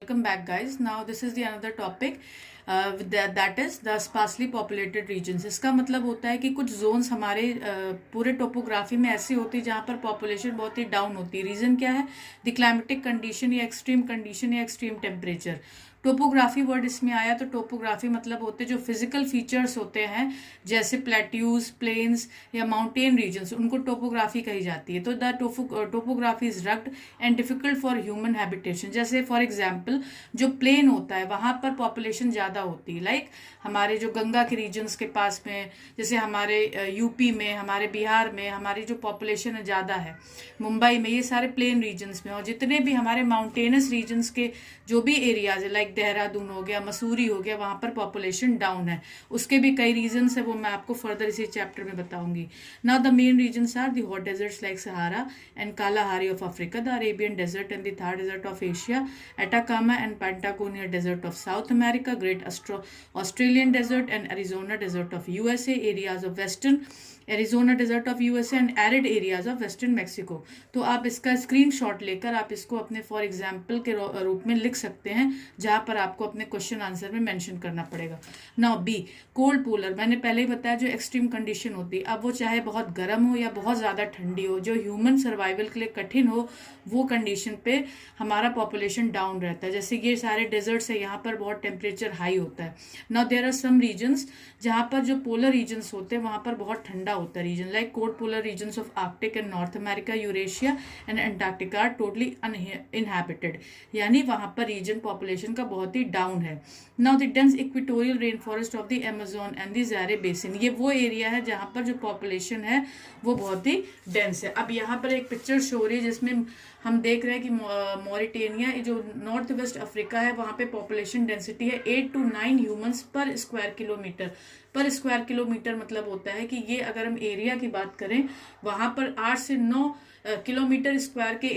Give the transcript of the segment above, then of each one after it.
welcome back guys. Now this is the another topic that is the sparsely populated regions. इसका मतलब होता है कि कुछ zones हमारे पूरे टोपोग्राफी में ऐसी होती है जहाँ पर population बहुत ही डाउन होती है. रीजन क्या है? द क्लाइमेटिक कंडीशन या एक्सट्रीम कंडीशन या एक्सट्रीम टेम्परेचर. टोपोग्राफी वर्ड इसमें आया तो टोपोग्राफी मतलब होते हैं जो फिजिकल फीचर्स होते हैं जैसे प्लेट्यूज, प्लेन्स या माउंटेन रीजन्स, उनको टोपोग्राफी कही जाती है. तो the topography is rugged and difficult for human habitation. जैसे फॉर एग्जांपल जो प्लेन होता है वहां पर पॉपुलेशन ज्यादा होती है. लाइक हमारे जो गंगा के रीजन्स के पास में, जैसे हमारे यूपी में, हमारे बिहार में हमारी जो पॉपुलेशन है ज्यादा है, मुंबई में, ये सारे प्लेन रीजन्स में. और जितने भी हमारे माउंटेनस रीजन्स के जो भी एरियाज है, लाइक देहरादून हो गया, मसूरी हो गया, वहां पर पॉपुलेशन डाउन है. उसके भी कई रीजन्स है, वो मैं आपको फर्दर इसी चैप्टर में बताऊंगी. Now the main regions are the hot deserts like Sahara and Kalahari of Africa, the Arabian desert and the Thar desert of Asia, Atacama and Patagonia desert of South America, great Australian desert and Arizona desert of USA, areas of western Arizona desert of USA and arid areas of western Mexico. तो आप इसका screenshot लेकर आप इसको अपने for example के रूप में लिख सकते हैं, जहां पर आपको अपने क्वेश्चन आंसर में मेंशन करना पड़ेगा. Now B, cold polar. मैंने पहले ही बताया जो एक्सट्रीम कंडीशन होती है. अब वो चाहे बहुत गर्म हो या बहुत ज्यादा ठंडी हो, जो ह्यूमन सर्वाइवल के लिए कठिन हो, वो कंडीशन पे हमारा पॉपुलेशन डाउन रहता है. जैसे ये सारे डेजर्ट्स है, यहाँ पर बहुत टेम्परेचर हाई होता है. Now there are some regions जहां पर जो पोलर रीजन्स होते हैं वहां पर बहुत ठंडा होता है region, like cold polar regions of Arctic and North America, Eurasia and Antarctica are totally uninhabited. यानी वहां पर रीजन पॉपुलेशन का बहुत ही डाउन है. Now the dense equatorial rain forest of the Amazon and the Zaire basin, ये वो area है जहां पर जो पॉपुलेशन है वो बहुत ही डेंस है. अब यहाँ पर एक पिक्चर शो रही है जिसमें हम देख रहे हैं कि मॉरिटेनिया, जो नॉर्थ वेस्ट अफ्रीका है, वहां पे पॉपुलेशन डेंसिटी है 8 to 9 ह्यूमंस पर स्क्वायर किलोमीटर. पर स्क्वायर किलोमीटर मतलब होता है कि ये अगर हम एरिया की बात करें, वहां पर 8 से 9 किलोमीटर स्क्वायर के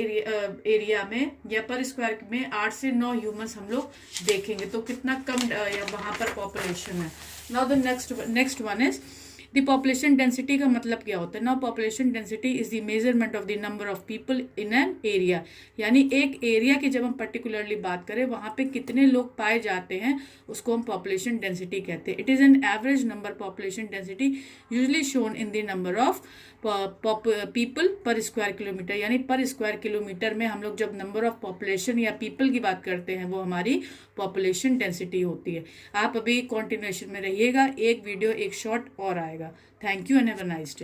एरिया में या पर स्क्वायर में 8 से 9 ह्यूमंस हम लोग देखेंगे. तो कितना कम वहां पर पॉपुलेशन है. Now the next one is the population density. का मतलब क्या होता है? Now population density is the measurement of the number of people in an area. यानी एक एरिया की जब हम पर्टिकुलरली बात करें वहां पे कितने लोग पाए जाते हैं, उसको हम पॉपुलेशन डेंसिटी कहते हैं. It is an average number. Population density usually shown in the number of people पर स्क्वायर किलोमीटर. यानी पर स्क्वायर किलोमीटर में हम लोग जब नंबर ऑफ पॉपुलेशन या पीपल की बात करते हैं वो हमारी पॉपुलेशन डेंसिटी होती है. आप अभी कंटिन्यूएशन में रहिएगा, एक वीडियो एक शॉर्ट और आएगा. Thank you and have a nice day.